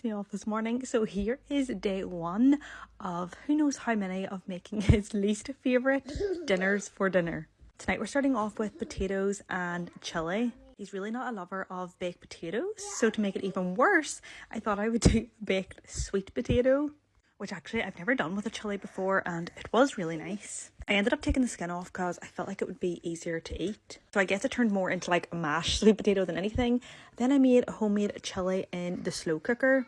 Me off this morning. So here is day one of who knows how many of making his least favourite dinners for dinner. Tonight we're starting off with potatoes and chilli. He's really not a lover of baked potatoes, so to make it even worse, I thought I would do a baked sweet potato, which actually I've never done with a chilli before, and it was really nice. I ended up taking the skin off because I felt like it would be easier to eat. So I guess it turned more into like a mashed sweet potato than anything. Then I made a homemade chilli in the slow cooker.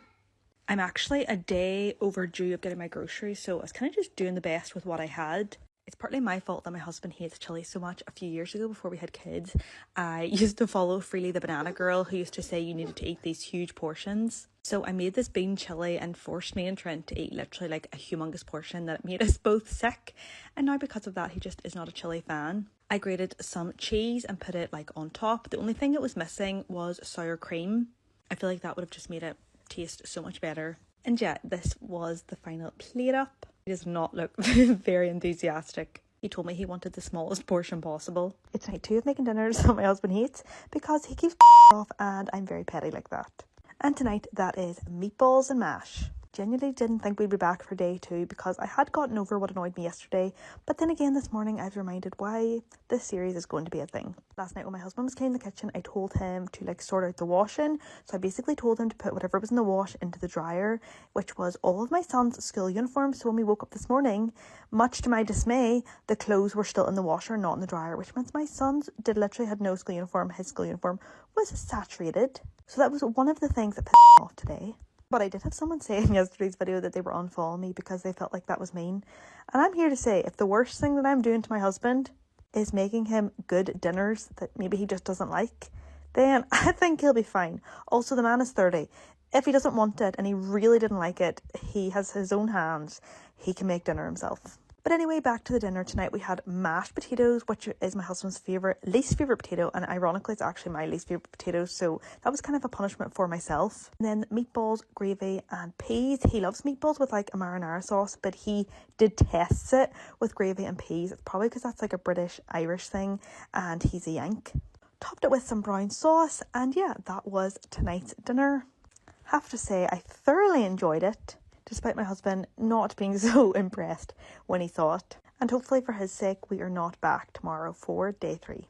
I'm actually a day overdue of getting my groceries, so I was kind of just doing the best with what I had. It's partly my fault that my husband hates chilli so much. A few years ago, before we had kids, I used to follow Freely the banana girl, who used to say you needed to eat these huge portions. So I made this bean chilli and forced me and Trent to eat literally like a humongous portion that made us both sick. And now because of that, he just is not a chilli fan. I grated some cheese and put it like on top. The only thing it was missing was sour cream. I feel like that would have just made it taste so much better. And yeah, this was the final plate up. He does not look very enthusiastic. He told me he wanted the smallest portion possible. It's night 2 of making dinners that my husband hates because he keeps off and I'm very petty like that. And tonight that is meatballs and mash. Genuinely didn't think we'd be back for day 2 because I had gotten over what annoyed me yesterday, but then again this morning I was reminded why this series is going to be a thing. Last night when my husband was cleaning the kitchen, I told him to like sort out the washing, so I basically told him to put whatever was in the wash into the dryer, which was all of my son's school uniforms. So when we woke up this morning, much to my dismay, the clothes were still in the washer, not in the dryer, which means my son's literally had no school uniform. His school uniform was saturated. So that was one of the things that pissed me off today. But I did have someone say in yesterday's video that they were unfollowing me because they felt like that was mean. And I'm here to say, if the worst thing that I'm doing to my husband is making him good dinners that maybe he just doesn't like, then I think he'll be fine. Also, the man is 30. If he doesn't want it and he really didn't like it, he has his own hands. He can make dinner himself. But anyway, back to the dinner tonight. We had mashed potatoes, which is my husband's least favourite potato. And ironically, it's actually my least favourite potato. So that was kind of a punishment for myself. And then meatballs, gravy and peas. He loves meatballs with like a marinara sauce, but he detests it with gravy and peas. It's probably because that's like a British-Irish thing and he's a Yank. Topped it with some brown sauce. And yeah, that was tonight's dinner. Have to say, I thoroughly enjoyed it, despite my husband not being so impressed when he saw it. And hopefully for his sake, we are not back tomorrow for day 3.